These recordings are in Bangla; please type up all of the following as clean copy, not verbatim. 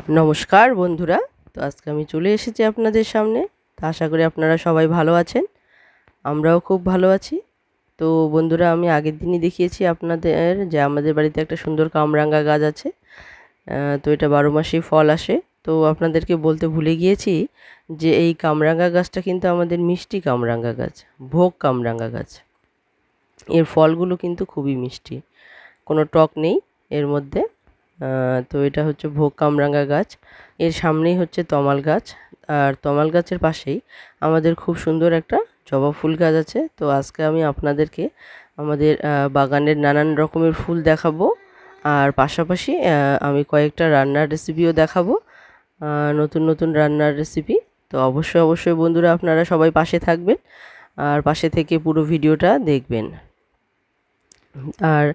নমস্কার বন্ধুরা। তো আজকে আমি চলে এসেছি আপনাদের সামনে। তো আশা করি আপনারা সবাই ভালো আছেন, আমরাও খুব ভালো আছি। তো বন্ধুরা, আমি আগের দিনই দেখিয়েছি আপনাদের যে আমাদের বাড়িতে একটা সুন্দর কামরাঙা গাছ আছে। তো এটা 12 মাসেই ফল আসে। তো আপনাদেরকে বলতে ভুলে গিয়েছি যে এই কামরাঙা গাছটা কিন্তু আমাদের মিষ্টি কামরাঙা গাছ, ভোগ কামরাঙা গাছ। এর ফলগুলো কিন্তু খুবই মিষ্টি, কোনো টক নেই এর মধ্যে। তো এটা হচ্ছে ভোগ কামরাঙা গাছ। এর সামনেই হচ্ছে তমাল গাছ, আর তমাল গাছের পাশেই আমাদের খুব সুন্দর একটা জবা ফুল গাছ আছে। তো আজকে আমি আপনাদেরকে আমাদের বাগানের নানান রকমের ফুল দেখাবো, আর পাশাপাশি আমি কয়েকটা রান্নার রেসিপিও দেখাবো, নতুন নতুন রান্নার রেসিপি। তো অবশ্যই অবশ্যই বন্ধুরা, আপনারা সবাই পাশে থাকবেন আর পাশে থেকে পুরো ভিডিওটা দেখবেন। আর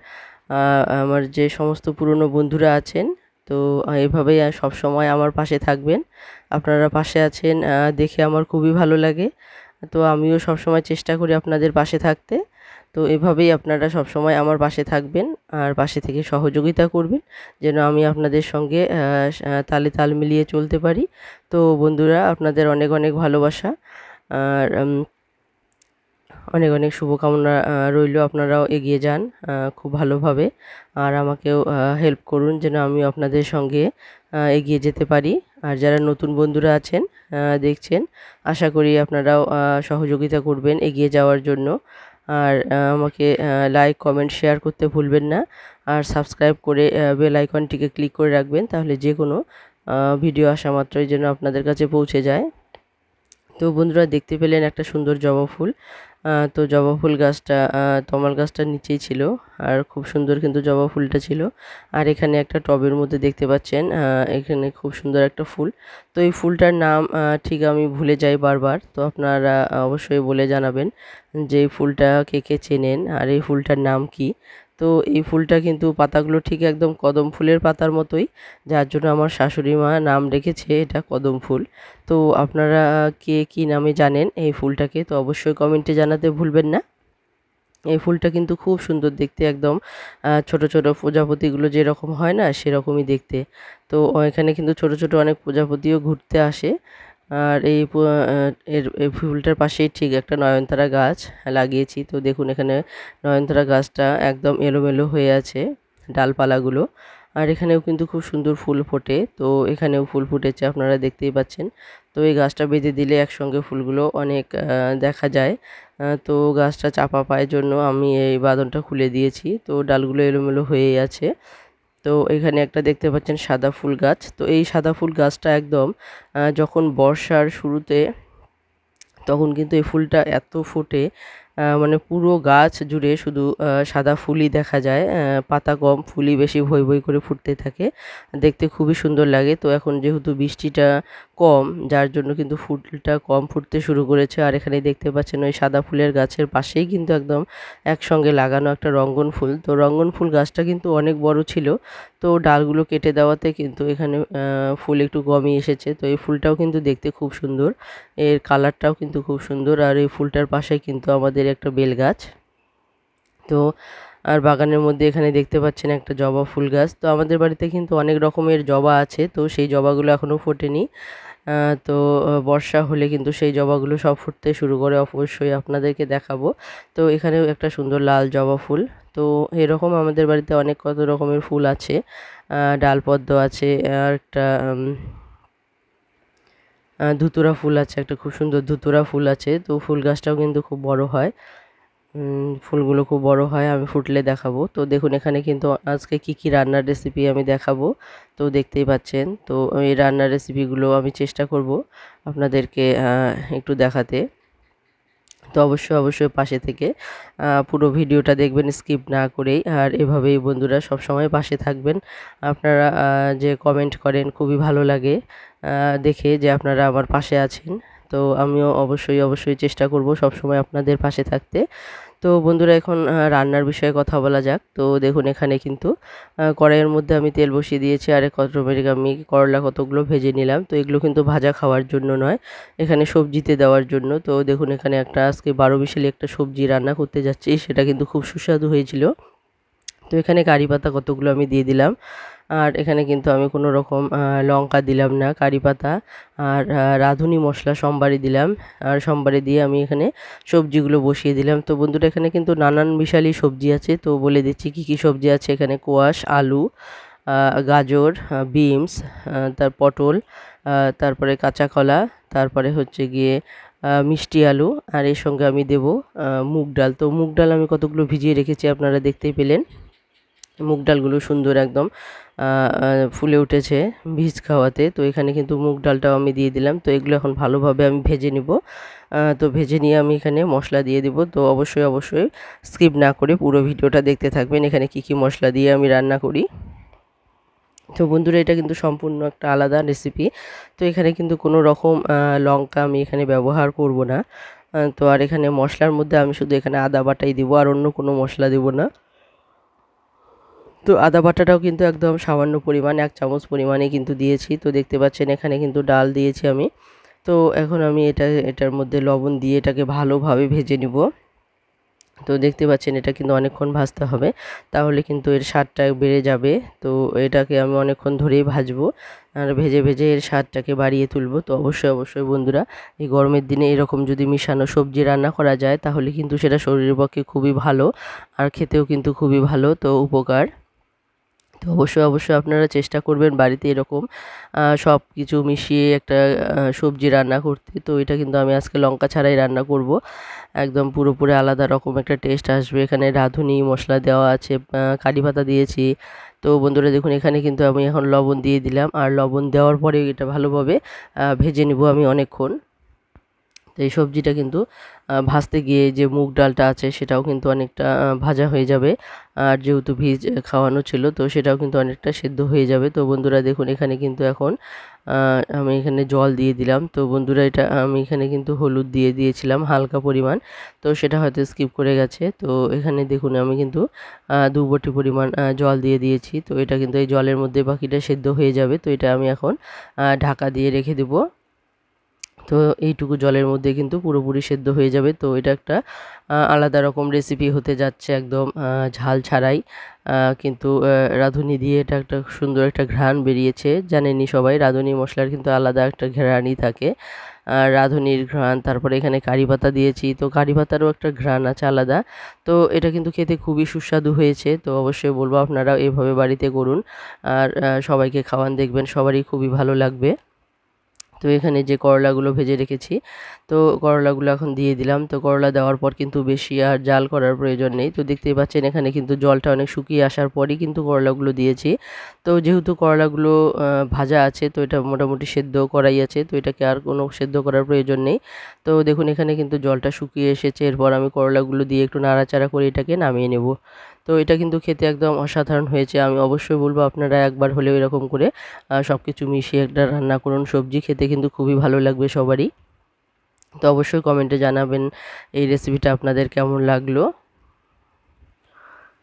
আমার যে সমস্ত পুরনো বন্ধুরা আছেন, তো এভাবেই সব সময় আমার পাশে থাকবেন। আপনারা পাশে আছেন দেখে আমার খুবই ভালো লাগে। তো আমিও সব সময় চেষ্টা করি আপনাদের পাশে থাকতে। তো এভাবেই আপনারা সব সময় আমার পাশে থাকবেন আর পাশে থেকে সহযোগিতা করবেন, যেন আমি আপনাদের সঙ্গে তালে তাল মিলিয়ে চলতে পারি। তো বন্ধুরা, আপনাদের অনেক অনেক ভালোবাসা আর অনেক অনেক শুভকামনা রইল। আপনারাও এগিয়ে যান খুব ভালোভাবে, আর আমাকেও হেল্প করুন যেন আমিও আপনাদের সঙ্গে এগিয়ে যেতে পারি। আর যারা নতুন বন্ধুরা আছেন দেখছেন, আশা করি আপনারাও সহযোগিতা করবেন এগিয়ে যাওয়ার জন্য। আর আমাকে লাইক কমেন্ট শেয়ার করতে ভুলবেন না, আর সাবস্ক্রাইব করে বেল আইকনটিকে ক্লিক করে রাখবেন, তাহলে যে কোনো ভিডিও আসা মাত্রই যেন আপনাদের কাছে পৌঁছে যায়। তো বন্ধুরা, দেখতে পেলেন একটা সুন্দর জবা ফুল। তো জবা ফুল গাছটা তমাল গাছটার নিচেই ছিল, আর খুব সুন্দর কিন্তু জবা ফুলটা ছিল। আর এখানে একটা টবের মধ্যে দেখতে পাচ্ছেন এখানে খুব সুন্দর একটা ফুল। তো এই ফুলটার নাম ঠিক আমি ভুলে যাই বারবার। তো আপনারা অবশ্যই বলে জানাবেন যে এই ফুলটা কে কে চেনেন আর এই ফুলটার নাম কি। তো এই ফুলটা কিন্তু পাতাগুলো ঠিক একদম কদম ফুলের পাতার মতোই, যার জন্য আমার শাশুড়ি মা নাম রেখেছে এটা কদম ফুল। তো আপনারা কে কী নামে জানেন এই ফুলটাকে, তো অবশ্যই কমেন্টে জানাতে ভুলবেন না। এই ফুলটা কিন্তু খুব সুন্দর দেখতে, একদম ছোট ছোট প্রজাপতিগুলো যেরকম হয় না সেরকমই দেখতে। তো এখানে কিন্তু ছোট ছোট অনেক প্রজাপতিও ঘুরতে আসে। আর এই ফুলটার পাশেই ঠিক একটা নয়নতারা গাছ লাগিয়েছি। তো দেখুন এখানে নয়নতারা গাছটা একদম এলোমেলো হয়ে আছে ডালপালাগুলো, আর এখানেও কিন্তু খুব সুন্দর ফুল ফোটে। তো এখানেও ফুল ফুটেছে, আপনারা দেখতেই পাচ্ছেন। তো এই গাছটা বেঁধে দিলে একসঙ্গে ফুলগুলো অনেক দেখা যায়। তো গাছটা চাপা পায়ের জন্য আমি এই বাঁধনটা খুলে দিয়েছি, তো ডালগুলো এলোমেলো হয়েই আছে। তো এখানে একটা দেখতে পাচ্ছেন সাদা ফুল গাছ। তো এই সাদা ফুল গাছটা একদম যখন বর্ষার শুরুতে, তখন কিন্তু এই ফুলটা এত ফোটে, মানে পুরো গাছ জুড়ে শুধু সাদা ফুলই দেখা যায়, পাতা কম, ফুলই বেশি ভই ভই করে ফুটতে থাকে, দেখতে খুবই সুন্দর লাগে। তো এখন যেহেতু বৃষ্টিটা কম, যার জন্য কিন্তু ফুলটা কম ফুটতে শুরু করেছে। আর এখানে দেখতে পাচ্ছেন ওই সাদা ফুলের গাছের পাশেই কিন্তু একদম একসঙ্গে লাগানো একটা রঙ্গন ফুল। তো রঙ্গন ফুল গাছটা কিন্তু অনেক বড় ছিল, তো ডালগুলো কেটে দেওয়াতে কিন্তু এখানে ফুল একটু কমই এসেছে। তো এই ফুলটাও কিন্তু দেখতে খুব সুন্দর, এর কালারটাও কিন্তু খুব সুন্দর। আর এই ফুলটার পাশে কিন্তু আমাদের একটা বেল গাছ। তো আর বাগানের মধ্যে এখানে দেখতে পাচ্ছেন একটা জবা ফুল গাছ। তো আমাদের বাড়িতে কিন্তু অনেক রকমের জবা আছে, তো সেই জবাগুলো এখনও ফোটেনি। তো বর্ষা হলে কিন্তু সেই জবাগুলো সব ফুটতে শুরু করে, অবশ্যই আপনাদেরকে দেখাবো। তো এখানেও একটা সুন্দর লাল জবা ফুল। তো এরকম আমাদের বাড়িতে অনেক কত রকমের ফুল আছে, ডালপদ্ম আছে, আর একটা ধুতুরা ফুল আছে, একটা খুব সুন্দর ধুতুরা ফুল আছে। তো ফুল গাছটাও কিন্তু খুব বড় হয়, ফুলগুলো খুব বড় হয়, আমি ফুটলে দেখাবো। তো দেখুন এখানে কিন্তু আজকে কি কি রান্নার রেসিপি আমি দেখাবো, তো দেখতেই পাচ্ছেন। তো এই রান্নার রেসিপিগুলো আমি চেষ্টা করব আপনাদেরকে একটু দেখাতে। তো অবশ্যই অবশ্যই পাশে থেকে পুরো ভিডিওটা দেখবেন স্কিপ না করেই। আর এভাবেই বন্ধুরা সব সময় পাশে থাকবেন। আপনারা যে কমেন্ট করেন খুবই ভালো লাগে দেখে যে আপনারা আমার পাশে আছেন। তো আমিও অবশ্যই অবশ্যই চেষ্টা করব সব সময় আপনাদের পাশে থাকতে। তো বন্ধুরা, এখন রান্নার বিষয়ে কথা বলা যাক। তো দেখুন এখানে কিন্তু কড়াইয়ের মধ্যে আমি তেল বসিয়ে দিয়েছি, আর অটোমেটিক আমি করলা কতগুলো ভেজে নিলাম। তো এগুলো কিন্তু ভাজা খাওয়ার জন্য নয়, এখানে সবজিতে দেওয়ার জন্য। তো দেখুন এখানে একটা আজকে 12 মিশালি একটা সবজি রান্না করতে যাচ্ছি, সেটা কিন্তু খুব সুস্বাদু হয়েছিল। তো এখানে কারি পাতা কতগুলো আমি দিয়ে দিলাম, আর এখানে কিন্তু আমি কোনো রকম লঙ্কা দিলাম না, কারি পাতা আর রাঁধুনি মশলা সোমবারে দিলাম। আর সোমবারে দিয়ে আমি এখানে সবজিগুলো বসিয়ে দিলাম। তো বন্ধুরা এখানে কিন্তু নানান মিশালি সবজি আছে, তো বলে দিচ্ছি কী কী সবজি আছে। এখানে কোয়াশ, আলু, গাজর, বিনস, তার পটল, তারপরে কাঁচা কলা, তারপরে হচ্ছে গিয়ে মিষ্টি আলু, আর এর সঙ্গে আমি দেব মুগ ডাল। তো মুগ ডাল আমি কতগুলো ভিজিয়ে রেখেছি, আপনারা দেখতেই পেলেন। মুগ ডালগুলো সুন্দর একদম ফুলে উঠেছে বীজ খাওয়াতে। তো এখানে কিন্তু মুগ ডালটাও আমি দিয়ে দিলাম। তো এগুলো এখন ভালোভাবে আমি ভেজে নিব। তো ভেজে নিয়ে আমি এখানে মশলা দিয়ে দিব। তো অবশ্যই অবশ্যই স্কিপ না করে পুরো ভিডিওটা দেখতে থাকবেন, এখানে কি কি মশলা দিয়ে আমি রান্না করি। তো বন্ধুরা এটা কিন্তু সম্পূর্ণ একটা আলাদা রেসিপি। তো এখানে কিন্তু কোনো রকম লঙ্কা আমি এখানে ব্যবহার করব না। তো আর এখানে মশলার মধ্যে আমি শুধু এখানে আদা বাটাই দিব, আর অন্য কোনো মশলা দেব না। তো আদা বাটাটাও কিন্তু একদম সামান্য পরিমাণ, 1 চামচ পরিমাণে কিন্তু দিয়েছি। তো দেখতে পাচ্ছেন এখানে কিন্তু ডাল দিয়েছি আমি। তো এখন আমি এটার মধ্যে লবণ দিয়ে এটাকে ভালোভাবে ভেজে নিব। তো দেখতে পাচ্ছেন এটা কিন্তু অনেকক্ষণ ভাজতে হবে, তাহলে কিন্তু এর স্বাদটা বেড়ে যাবে। তো এটাকে আমি অনেকক্ষণ ধরেই ভাজবো, আর ভেজে ভেজে এর স্বাদটাকে বাড়িয়ে তুলবো। তো অবশ্যই অবশ্যই বন্ধুরা এই গরমের দিনে এরকম যদি মিশানো সবজি রান্না করা যায়, তাহলে কিন্তু সেটা শরীরের পক্ষে খুবই ভালো, আর খেতেও কিন্তু খুবই ভালো, তো উপকার। তো অবশ্যই অবশ্যই আপনারা চেষ্টা করবেন বাড়িতে এরকম সব কিছু মিশিয়ে একটা সবজি রান্না করতে। তো এটা কিন্তু আমি আজকে লঙ্কা ছাড়াই রান্না করব, একদম পুরোপুরি আলাদা রকম একটা টেস্ট আসবে। এখানে রাঁধুনি মশলা দেওয়া আছে, কারি পাতা দিয়েছি। তো বন্ধুরা দেখুন এখানে কিন্তু আমি এখন লবণ দিয়ে দিলাম, আর লবণ দেওয়ার পরে এটা ভালোভাবে ভেজে নিব আমি অনেকক্ষণ। তো এই সবজিটা কিন্তু ভাজতে গিয়ে যে মুগ ডালটা আছে সেটাও কিন্তু অনেকটা ভাজা হয়ে যাবে, আর যেহেতু ভিজ খাওয়ানো ছিল তো সেটাও কিন্তু অনেকটা সেদ্ধ হয়ে যাবে। তো বন্ধুরা দেখুন এখানে কিন্তু এখন আমি এখানে জল দিয়ে দিলাম। তো বন্ধুরা এটা আমি এখানে কিন্তু হলুদ দিয়ে দিয়েছিলাম হালকা পরিমাণ, তো সেটা হয়তো স্কিপ করে গেছে। তো এখানে দেখুন আমি কিন্তু 2 বটি পরিমাণ জল দিয়ে দিয়েছি। তো এটা কিন্তু এই জলের মধ্যে বাকিটা সেদ্ধ হয়ে যাবে। তো এটা আমি এখন ঢাকা দিয়ে রেখে দেবো। তো এইটুকু জলের মধ্যে কিন্তু পুরোপুরি সেদ্ধ হয়ে যাবে। তো এটা একটা আলাদা রকম রেসিপি হতে যাচ্ছে, একদম ঝাল ছাড়াই। কিন্তু রাঁধুনি দিয়ে এটা একটা সুন্দর একটা ঘ্রাণ বেরিয়েছে। জানেনই সবাই রাঁধুনি মশলার কিন্তু আলাদা একটা ঘ্রাণই থাকে। আর রাঁধুনির ঘ্রাণ, তারপরে এখানে কারি পাতা দিয়েছি, তো কারি পাতারও একটা ঘ্রাণ আছে আলাদা। তো এটা কিন্তু খেতে খুবই সুস্বাদু হয়েছে। তো অবশ্যই বলবো আপনারাও এভাবে বাড়িতে করুন, আর সবাইকে খাওয়ান, দেখবেন সবারই খুবই ভালো লাগবে। তো এখানে যে করলাগুলো ভেজে রেখেছি, তো করলাগুলো এখন দিয়ে দিলাম। তো করলা দেওয়ার পর কিন্তু বেশি আর জাল করার প্রয়োজন নেই। তো দেখতেই পাচ্ছেন এখানে কিন্তু জলটা অনেক শুকিয়ে আসার পরই কিন্তু করলাগুলো দিয়েছি। তো যেহেতু করলাগুলো ভাজা আছে, তো এটা মোটামুটি সেদ্ধ করাই আছে, তো এটাকে আর কোনো সেদ্ধ করার প্রয়োজন নেই। তো দেখুন এখানে কিন্তু জলটা শুকিয়ে এসেছে। এরপর আমি করলাগুলো দিয়ে একটু নাড়াচাড়া করে এটাকে নামিয়ে নেব। তো এটা কিন্তু খেতে একদম অসাধারণ হয়েছে। আমি অবশ্যই বলবো আপনারা একবার হলেও এরকম করে সব কিছু মিশিয়ে একটা রান্না করুন। সবজি খেতে কিন্তু খুবই ভালো লাগবে সবারই। তো অবশ্যই কমেন্টে জানাবেন এই রেসিপিটা আপনাদের কেমন লাগলো।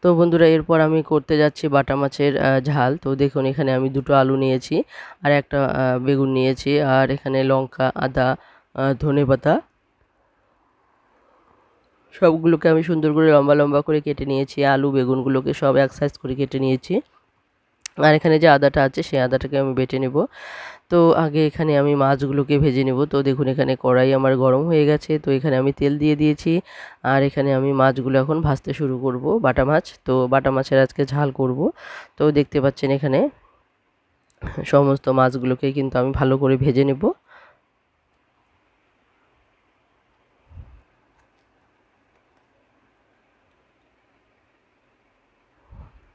তো বন্ধুরা এরপর আমি করতে যাচ্ছি বাটা মাছের ঝাল। তো দেখুন এখানে আমি 2টো আলু নিয়েছি, আর একটা বেগুন নিয়েছি, আর এখানে লঙ্কা, আদা, ধনেপাতা সবগুলোকে আমি সুন্দর করে লম্বা লম্বা করে কেটে নিয়েছি। আলু বেগুনগুলোকে সব এক সাইজ করে কেটে নিয়েছি। আর এখানে যে আদাটা আছে সেই আদাটাকে আমি বেটে নেব। তো আগে এখানে আমি মাছগুলোকে ভেজে নেব। তো দেখুন এখানে কড়াই আমার গরম হয়ে গেছে। তো এখানে আমি তেল দিয়ে দিয়েছি, আর এখানে আমি মাছগুলো এখন ভাজতে শুরু করব, বাটা মাছ। তো বাটা মাছের আজকে ঝাল করব। তো দেখতে পাচ্ছেন এখানে সমস্ত মাছগুলোকে কিন্তু আমি ভালো করে ভেজে নেব।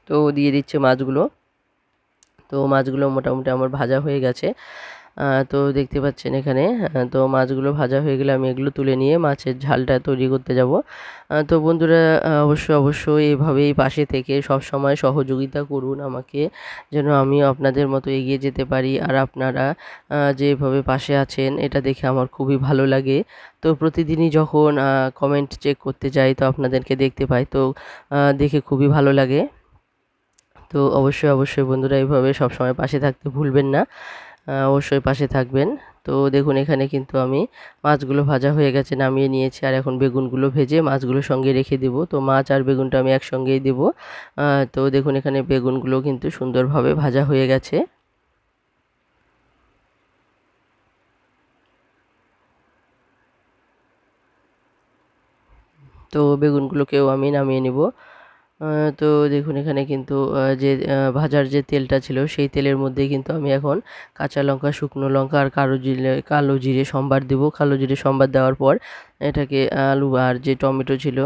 তো দিয়ে দিচ্ছে মাছগুলো। তো মাছগুলো মোটামুটি আমার ভাজা হয়ে গেছে। তো দেখতে পাচ্ছেন এখানে তো মাছগুলো ভাজা হয়ে গেলে আমি এগুলো তুলে নিয়ে মাছের ঝালটা তৈরি করতে যাব। তো বন্ধুরা অবশ্যই অবশ্যই এভাবেই পাশে থেকে সব সময় সহযোগিতা করুন আমাকে, যেন আমিও আপনাদের মতো এগিয়ে যেতে পারি। আর আপনারা যে এভাবে পাশে আছেন এটা দেখে আমার খুবই ভালো লাগে। তো প্রতিদিনই যখন কমেন্ট চেক করতে যাই তো আপনাদেরকে দেখতে পাই, তো দেখে খুবই ভালো লাগে। তো অবশ্যই অবশ্যই বন্ধুরা এইভাবে সবসময় পাশে থাকতে ভুলবেন না। অবশ্যই পাশে থাকবেন। তো দেখুন এখানে কিন্তু আমি মাছগুলো ভাজা হয়ে গেছে, নামিয়ে নিয়েছি। আর এখন বেগুনগুলো ভেজে মাছগুলোর সঙ্গে রেখে দেবো। তো মাছ আর বেগুনটা আমি একসঙ্গেই দেবো। তো দেখুন এখানে বেগুনগুলো কিন্তু সুন্দরভাবে ভাজা হয়ে গেছে। তো বেগুনগুলোকেও আমি নামিয়ে নিব। তো দেখুন এখানে কিন্তু যে ভাজার যে তেলটা ছিল সেই তেলের মধ্যেই কিন্তু আমি এখন কাঁচা লঙ্কা, শুকনো লঙ্কা আর কালো জিরে সম্বার দেব। কালো জিরে সম্বার দেওয়ার পর এটাকে আলু আর যে টমেটো ছিল,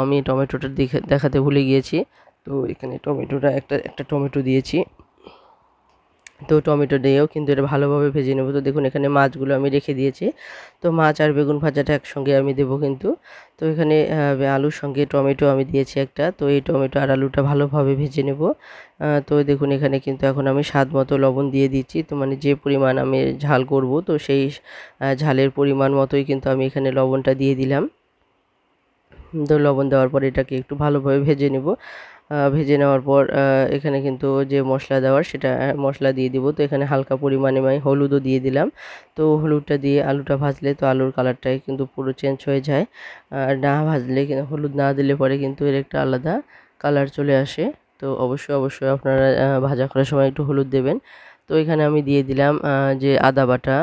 আমি টমেটোটা দেখাতে ভুলে গিয়েছি। তো এখানে টমেটোটা একটা টমেটো দিয়েছি। তো টমেটো দিয়েও কিন্তু এটা ভালোভাবে ভেজে নেব। তো দেখুন এখানে মাছগুলো আমি রেখে দিয়েছি। তো মাছ আর বেগুন ভাজাটা একসঙ্গে আমি দেবো কিন্তু। তো এখানে আলুর সঙ্গে টমেটো আমি দিয়েছি একটা। তো এই টমেটো আর আলুটা ভালোভাবে ভেজে নেব। তো দেখুন এখানে কিন্তু এখন আমি স্বাদ মতো লবণ দিয়ে দিচ্ছি। তো মানে যে পরিমাণ আমি ঝাল করব, তো সেই ঝালের পরিমাণ মতোই কিন্তু আমি এখানে লবণটা দিয়ে দিলাম। তো লবণ দেওয়ার পর এটাকে একটু ভালোভাবে ভেজে নেব। ভেজে নেওয়ার পর এখানে কিন্তু যে মশলা দেওয়ার সেটা মশলা দিয়ে দিব। তো এখানে হালকা পরিমাণে আমি হলুদও দিয়ে দিলাম। তো হলুদটা দিয়ে আলুটা ভাজলে তো আলুর কালারটাই কিন্তু পুরো চেঞ্জ হয়ে যায়। আর না ভাজলে হলুদ না দিলে পরে কিন্তু এর একটা আলাদা কালার চলে আসে। তো অবশ্যই আপনারা ভাজা করার সময় একটু হলুদ দেবেন। তো এখানে আমি দিয়ে দিলাম যে আদা বাটা,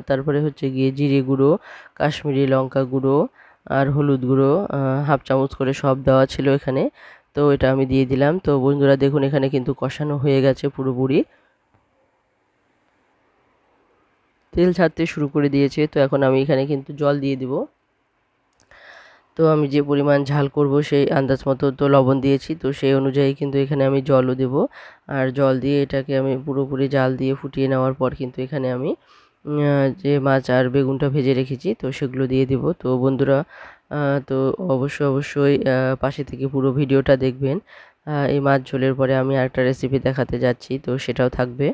তারপরে হচ্ছে গিয়ে জিরে গুঁড়ো, কাশ্মীরি লঙ্কা গুঁড়ো আর হলুদ গুঁড়ো, হাফ চামচ করে সব দেওয়া ছিল এখানে। তো এটা আমি দিয়ে দিলাম। তো বন্ধুরা দেখুন এখানে কিন্তু কষানো হয়ে গেছে পুরোপুরি, তেল ছাড়তে শুরু করে দিয়েছে। তো এখন আমি এখানে কিন্তু জল দিয়ে দিব। তো আমি যে পরিমাণ ঝাল করব সেই আন্দাজ মতো তো লবণ দিয়েছি, তো সেই অনুযায়ী কিন্তু এখানে আমি জলও দেব। আর জল দিয়ে এটাকে আমি পুরোপুরি জাল দিয়ে ফুটিয়ে নেওয়ার পর কিন্তু এখানে আমি যে মাছ আর বেগুনটা ভেজে রেখেছি তো সেগুলো দিয়ে দিব। তো বন্ধুরা তো অবশ্যই পাশে থেকে পুরো ভিডিওটা দেখবেন। এই মাছ ঝোলের পরে আমি আরেকটা রেসিপি দেখাতে যাচ্ছি, তো সেটাও থাকবে।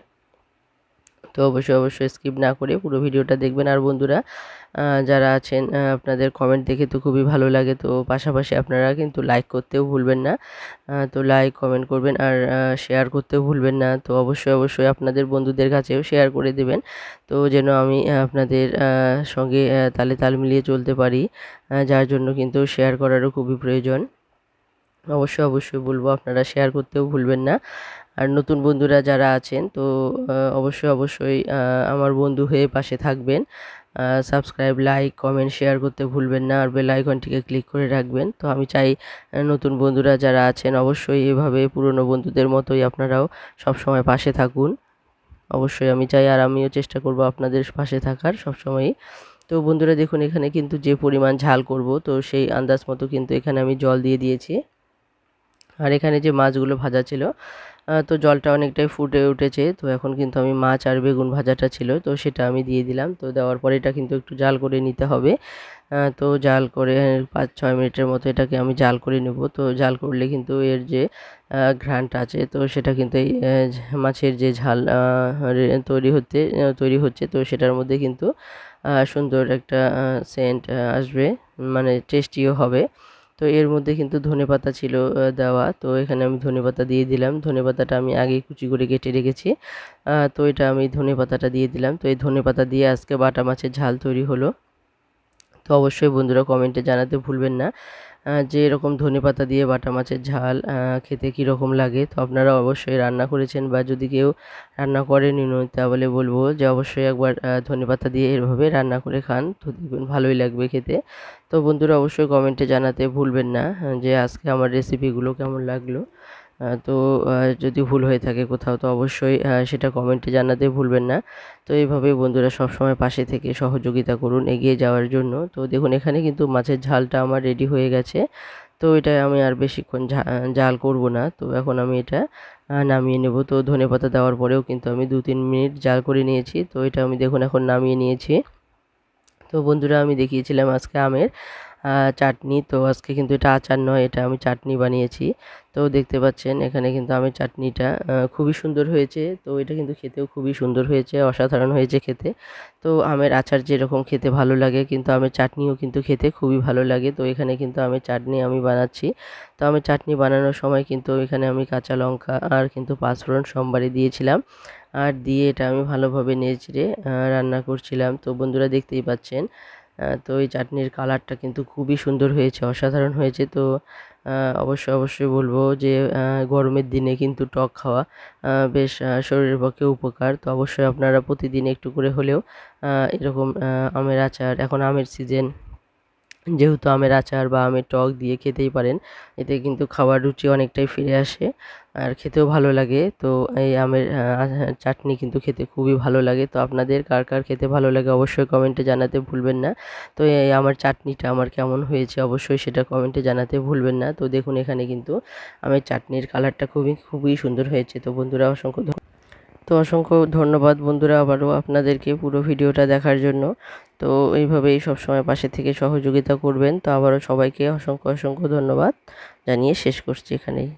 তো অবশ্যই স্কিপ না করে পুরো ভিডিওটা দেখবেন। আর বন্ধুরা যারা আছেন, আপনাদের কমেন্ট দেখে তো খুবই ভালো লাগে। তো পাশাপাশি আপনারা কিন্তু লাইক করতেও ভুলবেন না। তো লাইক কমেন্ট করবেন আর শেয়ার করতেও ভুলবেন না। তো অবশ্যই আপনাদের বন্ধুদের কাছেও শেয়ার করে দেবেন। তো যেন আমি আপনাদের সঙ্গে তালে তাল মিলিয়ে চলতে পারি, যার জন্য কিন্তু শেয়ার করারও খুবই প্রয়োজন। অবশ্যই বলবো আপনারা শেয়ার করতেও ভুলবেন না। আর নতুন বন্ধুরা যারা আছেন তো অবশ্যই আমার বন্ধু হয়ে পাশে থাকবেন। সাবস্ক্রাইব, লাইক, কমেন্ট, শেয়ার করতে ভুলবেন না। আর বেল আইকনটিকে ক্লিক করে রাখবেন। তো আমি চাই নতুন বন্ধুরা যারা আছেন অবশ্যই এভাবে পুরনো বন্ধুদের মতোই আপনারাও সবসময় পাশে থাকুন। অবশ্যই আমি চাই, আর আমিও চেষ্টা করব আপনাদের পাশে থাকার সবসময়ই। তো বন্ধুরা দেখুন এখানে কিন্তু যে পরিমাণ ঝাল করব তো সেই আন্দাজ মতো কিন্তু এখানে আমি জল দিয়ে দিয়েছি। আর এখানে যে মাছগুলো ভাজা ছিল, তো জলটা অনেকটাই ফুটে উঠেছে। তো এখন কিন্তু আমি মাছ আর বেগুন ভাজাটা ছিল তো সেটা আমি দিয়ে দিলাম। তো দেওয়ার পরে এটা কিন্তু একটু জাল করে নিতে হবে। তো জাল করে 5-6 মিনিটের মতো এটাকে আমি জাল করে নেব। তো জাল করলে কিন্তু এর যে ঘ্রাণটা আছে তো সেটা কিন্তু এই মাছের যে ঝাল তৈরি হচ্ছে তো সেটার মধ্যে কিন্তু সুন্দর একটা সেন্ট আসবে, মানে টেস্টিও হবে। তো এর মধ্যে কিন্তু ধনেপাতা ছিল দেওয়া। তো এখানে আমি ধনেপাতা দিয়ে দিলাম। ধনেপাতাটা আমি আগেই কুচি করে কেটে রেখেছি। তো এটা আমি ধনেপাতাটা দিয়ে দিলাম। তো এই ধনেপাতা দিয়ে আজকে বাটা মাছের ঝাল তৈরি হলো। তো অবশ্যই বন্ধুরা কমেন্টে জানাতে ভুলবেন না যে এরকম ধনেপাতা দিয়ে বাটা মাছের ঝাল খেতে কীরকম লাগে। তো আপনারা অবশ্যই রান্না করেছেন, বা যদি কেউ রান্না করেনি তাহলে বলবো যে অবশ্যই একবার ধনেপাতা দিয়ে এভাবে রান্না করে খান, তো দেখবেন ভালোই লাগবে খেতে। তো বন্ধুরা অবশ্যই কমেন্টে জানাতে ভুলবেন না যে আজকে আমার রেসিপিগুলো কেমন লাগলো। তো যদি ভুল হয়ে থাকে কোথাও তো অবশ্যই সেটা কমেন্টে জানাতে ভুলবেন না। তো এইভাবেই বন্ধুরা সবসময় পাশে থেকে সহযোগিতা করুন এগিয়ে যাওয়ার জন্য। তো দেখুন এখানে কিন্তু মাছের ঝালটা আমার রেডি হয়ে গেছে। তো এটা আমি আর বেশিক্ষণ জাল করব না। তো এখন আমি এটা নামিয়ে নেব। তো ধনেপাতা দেওয়ার পরেও কিন্তু আমি 2-3 মিনিট জাল করে নিয়েছি। তো এটা আমি দেখুন এখন নামিয়ে নিয়েছি। তো বন্ধুরা আমি দেখিয়েছিলাম আজকে আমের চাটনি। তো আজকে কিন্তু এটা আচার নয়, এটা আমি চাটনি বানিয়েছি। তো দেখতে পাচ্ছেন এখানে কিন্তু আমের চাটনিটা খুবই সুন্দর হয়েছে। তো এটা কিন্তু খেতেও খুবই সুন্দর হয়েছে, অসাধারণ হয়েছে খেতে। তো আমের আচার যেরকম খেতে ভালো লাগে কিন্তু আমের চাটনিও কিন্তু খেতে খুবই ভালো লাগে। তো এখানে কিন্তু আমের চাটনি আমি বানাচ্ছি। তো আমের চাটনি বানানোর সময় কিন্তু এখানে আমি কাঁচা লঙ্কা আর কিন্তু পাঁচফোড়ন সোমবারে দিয়েছিলাম। আর দিয়ে এটা আমি ভালোভাবে নেড়ে রান্না করছিলাম। তো বন্ধুরা দেখতেই পাচ্ছেন। তো এই চাটনির কালারটা কিন্তু খুবই সুন্দর হয়েছে, অসাধারণ হয়েছে। তো অবশ্যই বলবো যে গরমের দিনে কিন্তু টক খাওয়া বেশ শরীরের পক্ষে উপকার। তো অবশ্যই আপনারা প্রতিদিন একটু করে হলেও এরকম আমের আচার, এখন আমের সিজন, যেহেতু আমের আচার বা আমের টক দিয়ে খেতেই পারেন। এতে কিন্তু খাওয়ার রুচি অনেকটাই ফিরে আসে আর খেতেও ভালো লাগে। তো এই আমের চাটনি কিন্তু খেতে খুবই ভালো লাগে। তো আপনাদের কার কার খেতে ভালো লাগে অবশ্যই কমেন্টে জানাতে ভুলবেন না। তো এই আমার চাটনিটা আমার কেমন হয়েছে অবশ্যই সেটা কমেন্টে জানাতে ভুলবেন না। তো দেখুন এখানে কিন্তু আমের চাটনির কালারটা খুবই সুন্দর হয়েছে। তো বন্ধুরা অসংখ্য ধন্যবাদ বন্ধুরা আবারও আপনাদেরকে পুরো ভিডিওটা দেখার জন্য। তো এইভাবেই সবসময় পাশে থেকে সহযোগিতা করবেন। তো আবারও সবাইকে অসংখ্য ধন্যবাদ জানিয়ে শেষ করছি এখানেই।